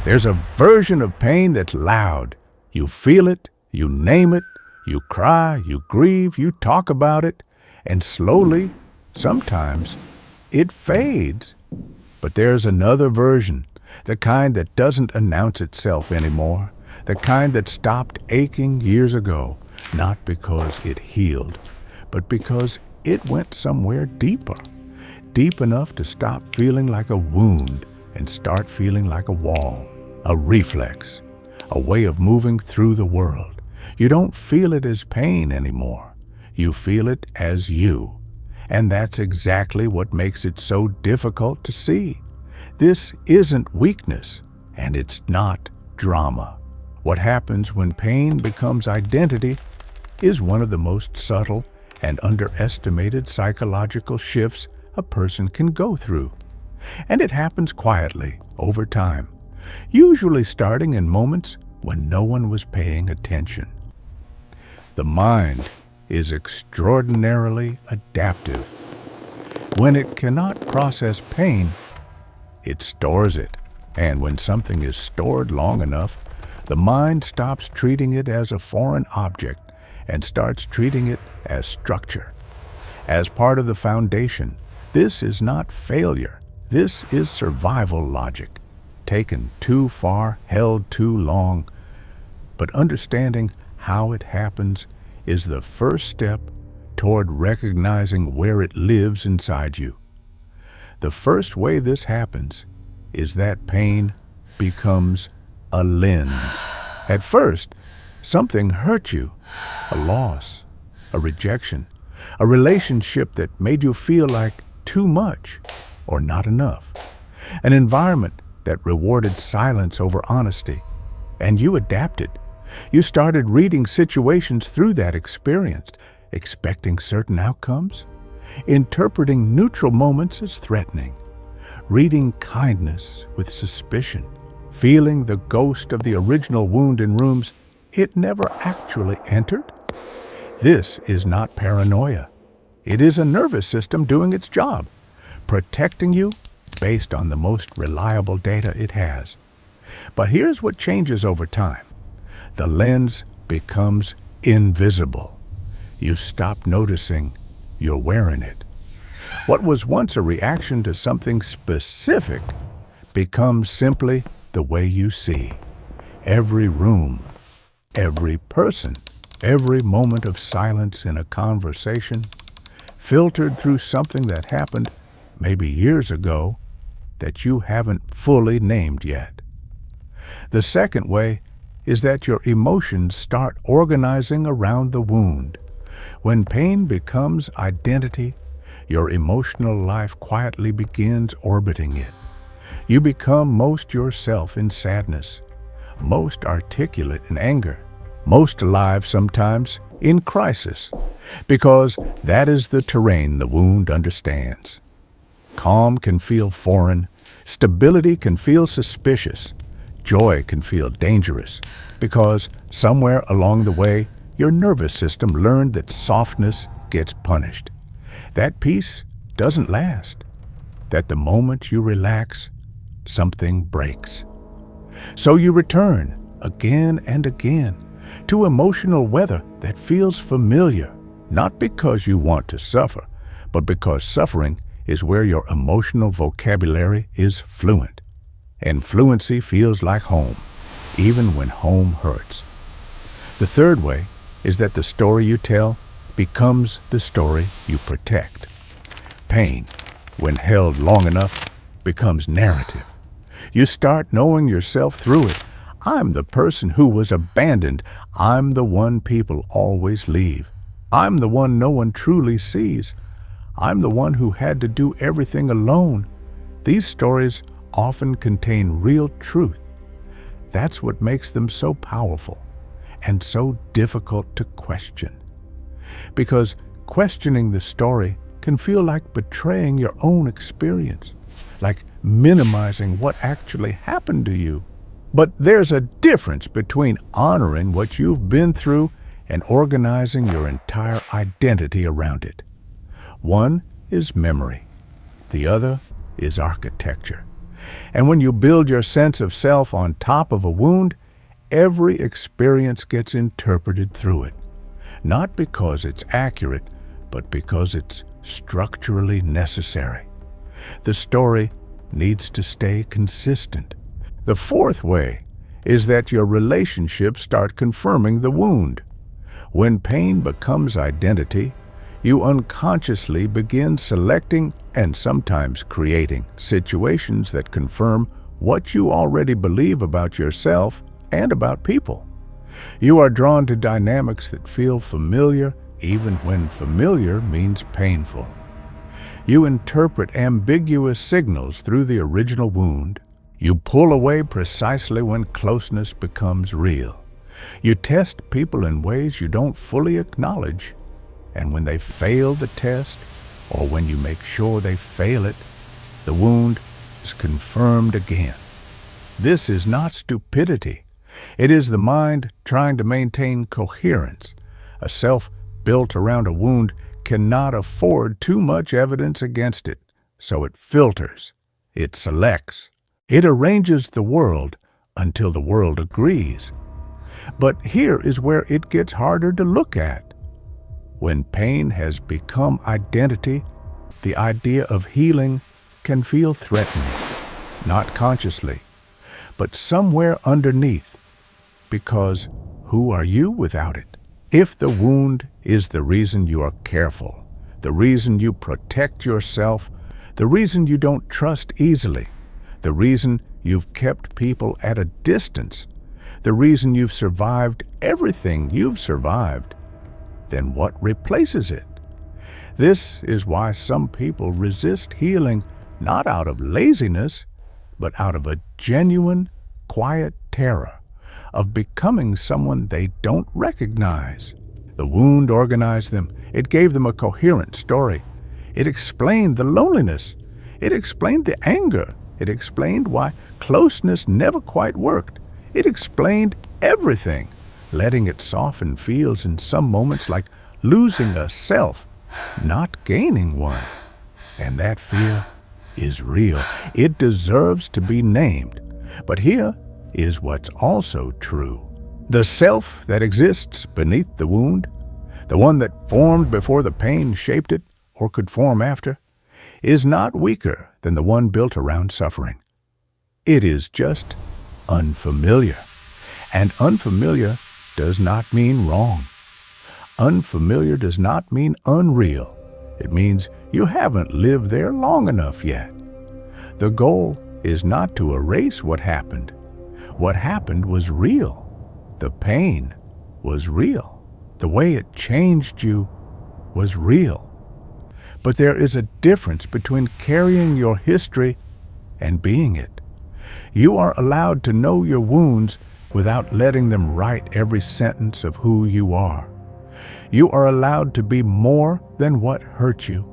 There's a version of pain that's loud. You feel it, you name it, you cry, you grieve, you talk about it, and slowly, sometimes, it fades. But there's another version, the kind that doesn't announce itself anymore, the kind that stopped aching years ago, not because it healed, but because it went somewhere deeper, deep enough to stop feeling like a wound and start feeling like a wall, a reflex, a way of moving through the world. You don't feel it as pain anymore. You feel it as you. And that's exactly what makes it so difficult to see. This isn't weakness, and it's not drama. What happens when pain becomes identity is one of the most subtle and underestimated psychological shifts a person can go through. And it happens quietly, over time, usually starting in moments when no one was paying attention. The mind is extraordinarily adaptive. When it cannot process pain, it stores it. And when something is stored long enough, the mind stops treating it as a foreign object and starts treating it as structure, as part of the foundation. This is not failure. This is survival logic, taken too far, held too long. But understanding how it happens is the first step toward recognizing where it lives inside you. The first way this happens is that pain becomes a lens. At first, something hurt you, a loss, a rejection, a relationship that made you feel like too much or not enough, an environment that rewarded silence over honesty, and you adapted. You started reading situations through that experience, expecting certain outcomes, interpreting neutral moments as threatening, reading kindness with suspicion, feeling the ghost of the original wound in rooms it never actually entered. This is not paranoia. It is a nervous system doing its job, protecting you based on the most reliable data it has. But here's what changes over time. The lens becomes invisible. You stop noticing you're wearing it. What was once a reaction to something specific becomes simply the way you see. Every room, every person, every moment of silence in a conversation, filtered through something that happened maybe years ago that you haven't fully named yet. The second way is that your emotions start organizing around the wound. When pain becomes identity, your emotional life quietly begins orbiting it. You become most yourself in sadness, most articulate in anger, most alive sometimes in crisis, because that is the terrain the wound understands. Calm can feel foreign, stability can feel suspicious, joy can feel dangerous, because somewhere along the way, your nervous system learned that softness gets punished, that peace doesn't last, that the moment you relax, something breaks. So you return again and again to emotional weather that feels familiar, not because you want to suffer, but because suffering is where your emotional vocabulary is fluent. And fluency feels like home, even when home hurts. The third way is that the story you tell becomes the story you protect. Pain, when held long enough, becomes narrative. You start knowing yourself through it. I'm the person who was abandoned. I'm the one people always leave. I'm the one no one truly sees. I'm the one who had to do everything alone. These stories often contain real truth. That's what makes them so powerful and so difficult to question. Because questioning the story can feel like betraying your own experience, like minimizing what actually happened to you. But there's a difference between honoring what you've been through and organizing your entire identity around it. One is memory. The other is architecture. And when you build your sense of self on top of a wound, every experience gets interpreted through it. Not because it's accurate, but because it's structurally necessary. The story needs to stay consistent. The fourth way is that your relationships start confirming the wound. When pain becomes identity, you unconsciously begin selecting and sometimes creating situations that confirm what you already believe about yourself and about people. You are drawn to dynamics that feel familiar, even when familiar means painful. You interpret ambiguous signals through the original wound. You pull away precisely when closeness becomes real. You test people in ways you don't fully acknowledge, and when they fail the test, or when you make sure they fail it, the wound is confirmed again. This is not stupidity. It is the mind trying to maintain coherence. A self built around a wound cannot afford too much evidence against it, so it filters, it selects, it arranges the world until the world agrees. But here is where it gets harder to look at. When pain has become identity, the idea of healing can feel threatening, not consciously, but somewhere underneath, because who are you without it? If the wound is the reason you are careful, the reason you protect yourself, the reason you don't trust easily, the reason you've kept people at a distance, the reason you've survived everything you've survived, then what replaces it? This is why some people resist healing not out of laziness, but out of a genuine, quiet terror of becoming someone they don't recognize. The wound organized them. It gave them a coherent story. It explained the loneliness. It explained the anger. It explained why closeness never quite worked. It explained everything, letting it soften feels in some moments like losing a self, not gaining one. And that fear is real. It deserves to be named. But here is what's also true. The self that exists beneath the wound, the one that formed before the pain shaped it or could form after, is not weaker than the one built around suffering. It is just unfamiliar. And unfamiliar does not mean wrong. Unfamiliar does not mean unreal. It means you haven't lived there long enough yet. The goal is not to erase what happened. What happened was real. The pain was real. The way it changed you was real. But there is a difference between carrying your history and being it. You are allowed to know your wounds without letting them write every sentence of who you are. You are allowed to be more than what hurt you.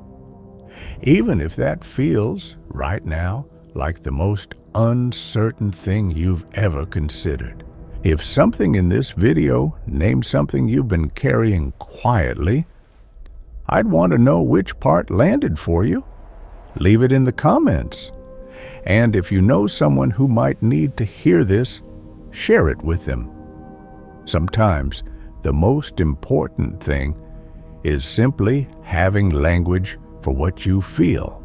Even if that feels, right now, like the most uncertain thing you've ever considered. If something in this video named something you've been carrying quietly, I'd want to know which part landed for you. Leave it in the comments. And if you know someone who might need to hear this, share it with them. Sometimes the most important thing is simply having language for what you feel.